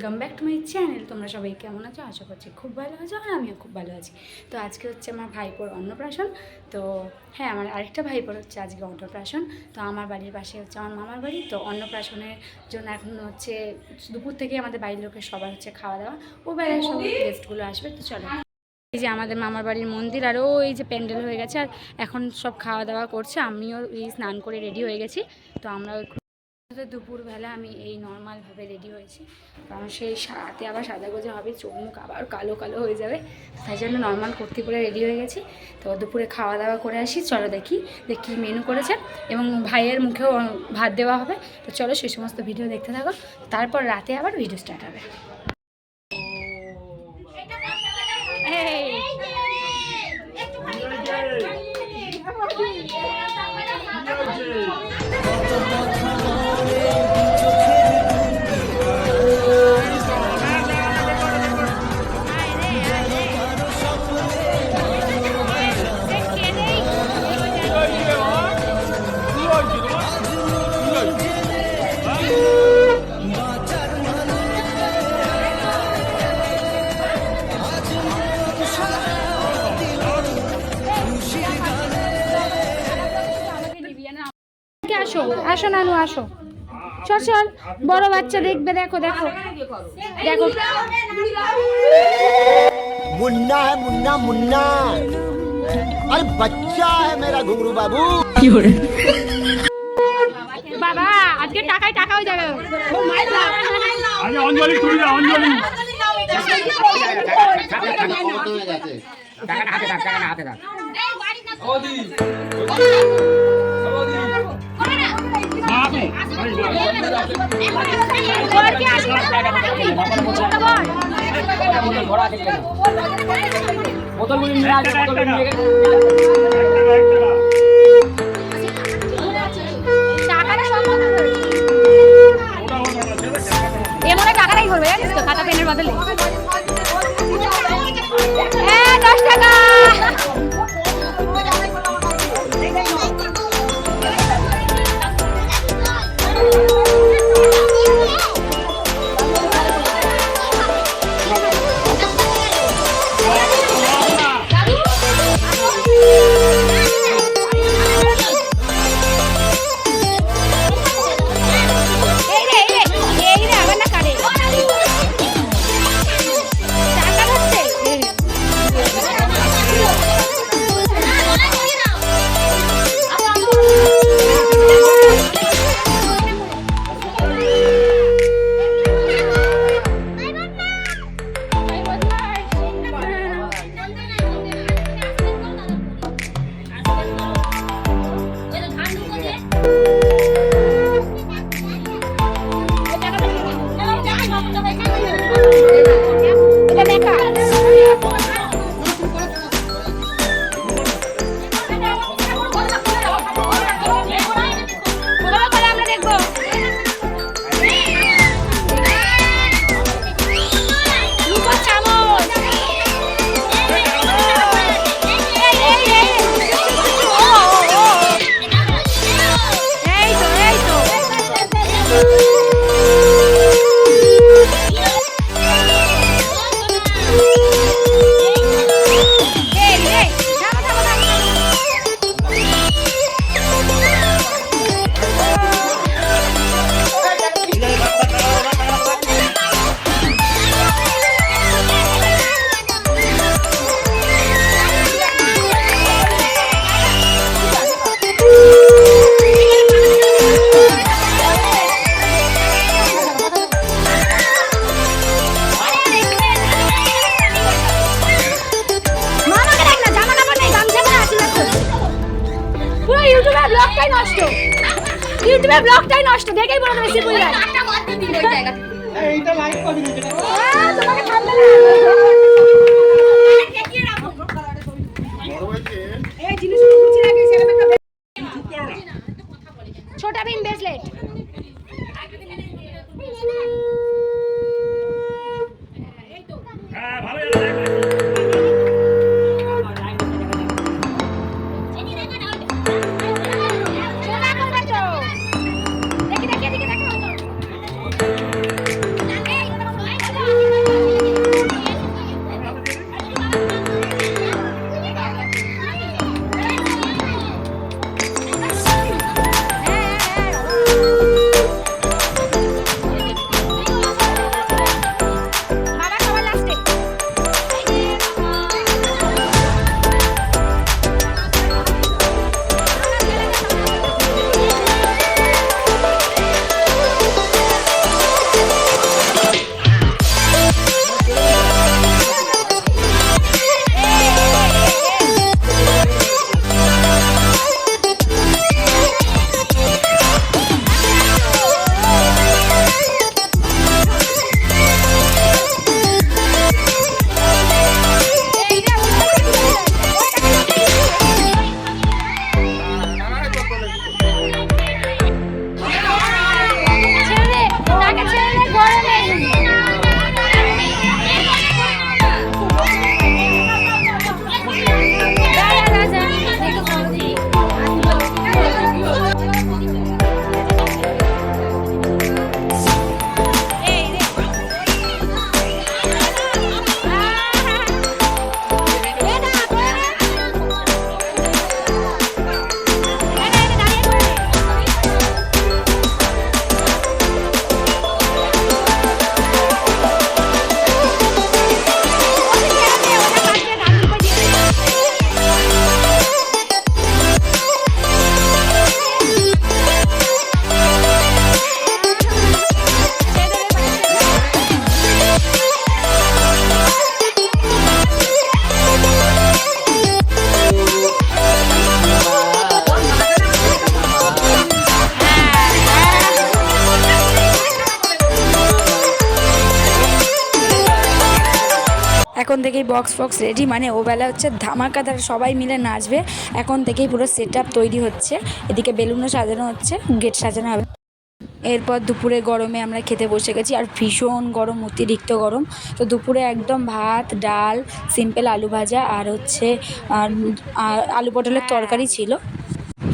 Welcome back to my channel. তোমরা সবাই কেমন আছো? আশা করছি খুব ভালো আছো, আর আমিও খুব ভালো আছি। তো আজকে হচ্ছে আমার ভাইপোর অন্নপ্রাশন। তো হ্যাঁ, আমার আরেকটা ভাইপোর হচ্ছে আজকে অন্নপ্রাশন। তো আমার বাড়ির পাশে হচ্ছে আমার মামার বাড়ি। তো অন্নপ্রাশনের জন্য এখন হচ্ছে দুপুর থেকে আমাদের বাড়ির লোকের সবার হচ্ছে খাওয়া দাওয়া, ও বেলায় সব গেস্টগুলো আসবে। তো চলো, এই যে আমাদের মামার বাড়ির মন্দির, আর এই যে প্যান্ডেল হয়ে গেছে, আর এখন সব খাওয়া দাওয়া করছে। আমিও এই স্নান করে রেডি হয়ে গেছি। তো আমরা দুপুরবেলা আমি এই নর্মালভাবে রেডি হয়েছি, কারণ সেই হাতে আবার সাদা গোজা হবে, চোখ মুখ আবার কালো কালো হয়ে যাবে, তাই জন্য নর্মাল কুর্তি পরে রেডি হয়ে গেছি। তো দুপুরে খাওয়া দাওয়া করে আসি, চলো দেখি যে কী মেনু করেছে, এবং ভাইয়ের মুখেও ভাত দেওয়া হবে। তো চলো সেই সমস্ত ভিডিও দেখতে থাকো, তারপর রাতে আবার ভিডিও স্টার্ট হবে। আসো আসো নানু, আসো, চল চল, বড় বাচ্চা দেখবে, দেখো দেখো দেখো, मुन्ना है मुन्ना मुन्ना, अरे बच्चा है मेरा घुंगरू बाबू। বাবা আজকে টাকায় টাকা হয়ে যাবে। আরে অঞ্জলি তুই না, অঞ্জলি টাকা হাতে রাখ, টাকা হাতে রাখ। ওদি বোতলগুলি নিয়ে আসবে, বোতলগুলি নিয়ে টাকাটাই করবে, জানিস তো, খাতা পেনের বদলে 10 টাকা। ইউটিউবে ব্লগটাই নষ্ট, দেখেই বড় বেশি বলে যায়। এইটা লাইভ করে দিতে তোমাকে থামবে না, এই জিনিসগুলো গুছিয়ে রাখি, সেরকম একটা ছোট বিন ব্রেসলেট। হ্যাঁ ভালো এখন থেকেই বক্স ফক্স রেডি, মানে ওবেলা হচ্ছে ধামাকাদার, সবাই মিলে নাচবে। এখন থেকেই পুরো সেট আপ তৈরি হচ্ছে, এদিকে বেলুনও সাজানো হচ্ছে, গেট সাজানো হবে। এরপর দুপুরে গরমে আমরা খেতে বসে গেছি, আর ভীষণ গরম, অতিরিক্ত গরম। তো দুপুরে একদম ভাত, ডাল, সিম্পল আলু ভাজা আর হচ্ছে আলু পটলের তরকারি ছিল।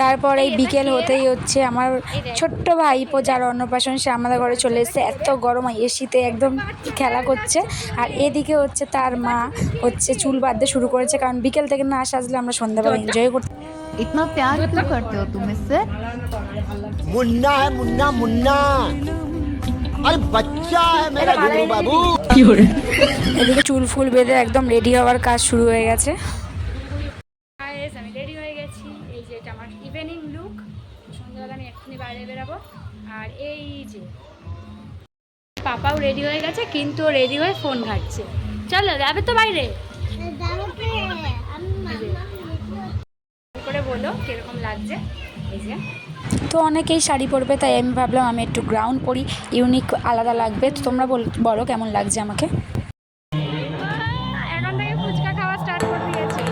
তারপর এই বিকেল হতেই হচ্ছে আমার ছোট্ট ভাইপো যার অন্নপ্রাশন, সে আমাদের ঘরে চলে এসেছে। এত গরম, এসিতে একদম খেলা করছে। আর এদিকে হচ্ছে তার মা হচ্ছে চুল বাঁধতে শুরু করেছে, কারণ বিকেল থেকে না সাজলে আমরা সন্ধ্যাবেলা এনজয় করতে। इतना प्यार क्यों करते हो तुम इससे? मुन्ना है मुन्ना मुन्ना अरे बच्चा है मेरा गुरु बाबू। এদিকে চুল ফুল বেঁধে একদম রেডি হওয়ার কাজ শুরু হয়ে গেছে। আমি রেডি হয়ে গেছি, এই যে এটা আমার ইভিনিং লুক। সন্ধ্যাবেলা আমি এক্ষুনি বাইরে বেরাবো। আর এই যে পাপাও রেডি হয়ে গেছে, কিন্তু রেডি হয়ে ফোন ঘাটছে। চলো যাবে তো বাইরে, করে বলো কিরকম লাগছে। এই যে তো অনেকেই শাড়ি পরবে, তাই আমি ভাবলাম আমি একটু গ্রাউন্ড পরি, ইউনিক আলাদা লাগবে। তো তোমরা বলো কেমন লাগছে আমাকে। এখন থেকে ফুচকা খাওয়া স্টার্ট করে দিয়েছে।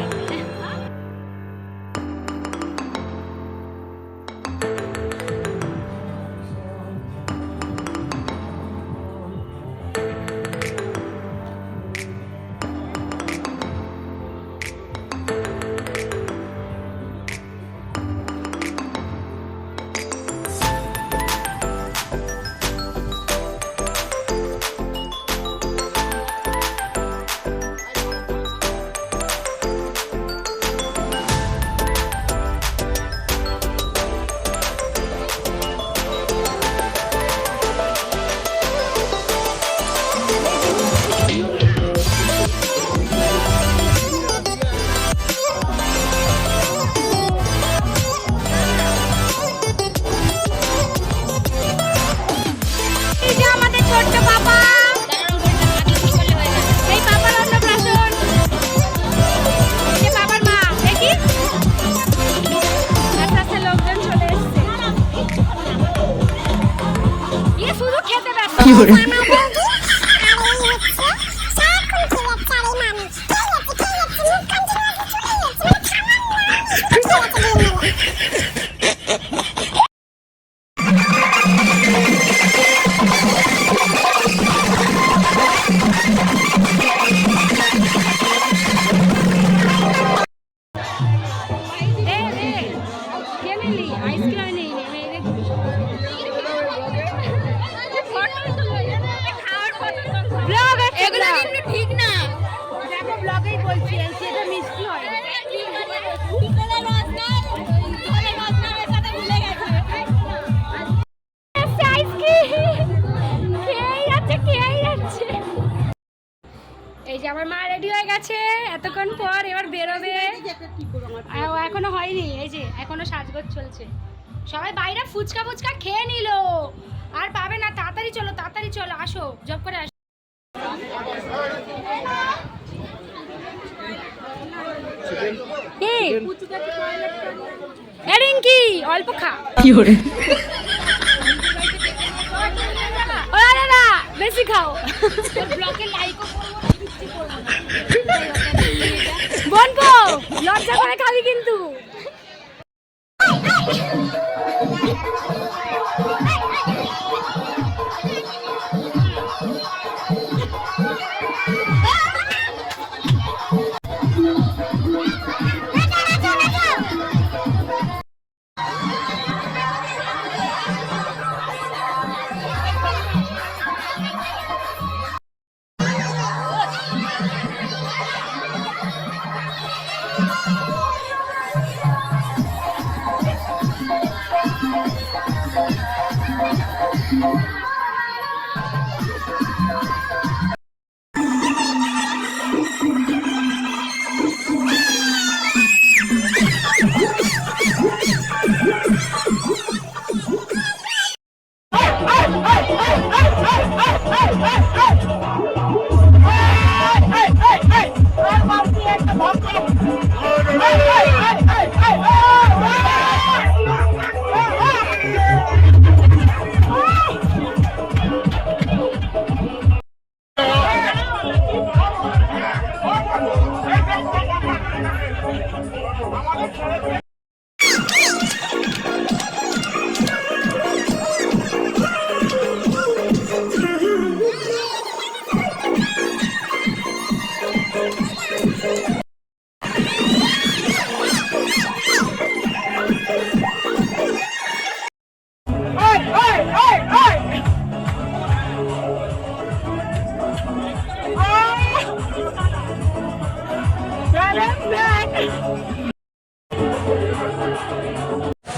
ঠিক না, দেখো ব্লগেই বলছি সেটা মিষ্টি হয়। এই যে আমার মা রেডি হয়ে গেছে এতক্ষণ পর, এবার বেরোবে। এখনো হয়নি, এই যে এখনো সাজগোজ চলছে। সবাই বাইরে ফুচকা ফুচকা খেয়ে নিল, আর পাবে না। তাড়াতাড়ি চলো, আসো, জব করে আসো। রিঙ্কি অল্প খা, বেশি খাও। বলবো লজ্জা করে খাবি কিন্তু।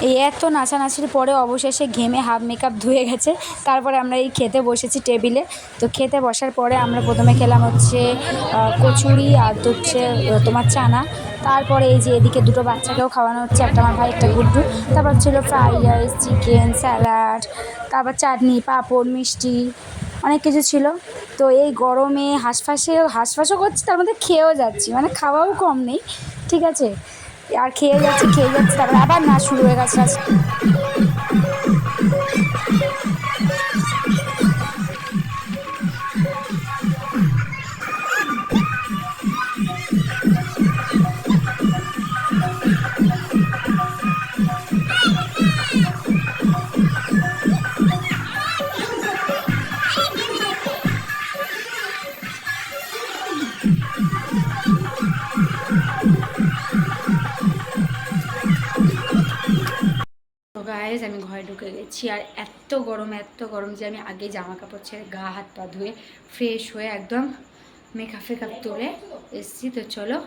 এই এত নাচানাচির পরে অবশেষে ঘেমে হাফ মেকআপ ধুয়ে গেছে। তারপরে আমরা এই খেতে বসেছি টেবিলে। তো খেতে বসার পরে আমরা প্রথমে খেলাম হচ্ছে কচুরি আর হচ্ছে তোমার চানা। তারপরে এই যে এদিকে দুটো বাচ্চাকেও খাওয়ানো হচ্ছে, একটা আমার ভাই একটা গুড্ডু। তারপর ছিল ফ্রাইড রাইস, চিকেন, স্যালাড, তারপর চাটনি, পাঁপড়, মিষ্টি, অনেক কিছু ছিল। তো এই গরমে হাঁসফাঁসও করছি, তার মধ্যে খেয়েও যাচ্ছি, মানে খাওয়াও কম নেই, ঠিক আছে। আর খেয়ে যাচ্ছি তারপর আবার নাচ শুরু হয়ে গেছে। তো গাইজ আমি ঘরে ঢুকে গেছি, আর এত গরম যে আমি আগে জামা কাপড় ছেড়ে গা হাত পা ধুয়ে ফ্রেশ হয়ে একদম মেকআপ তুলে এসছি। তো চলো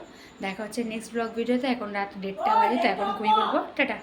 দেখা হচ্ছে নেক্সট ব্লগ ভিডিওতে। এখন রাত 1:30 বাজে, তো এখন ঘুমিয়ে পড়বো। টাটা।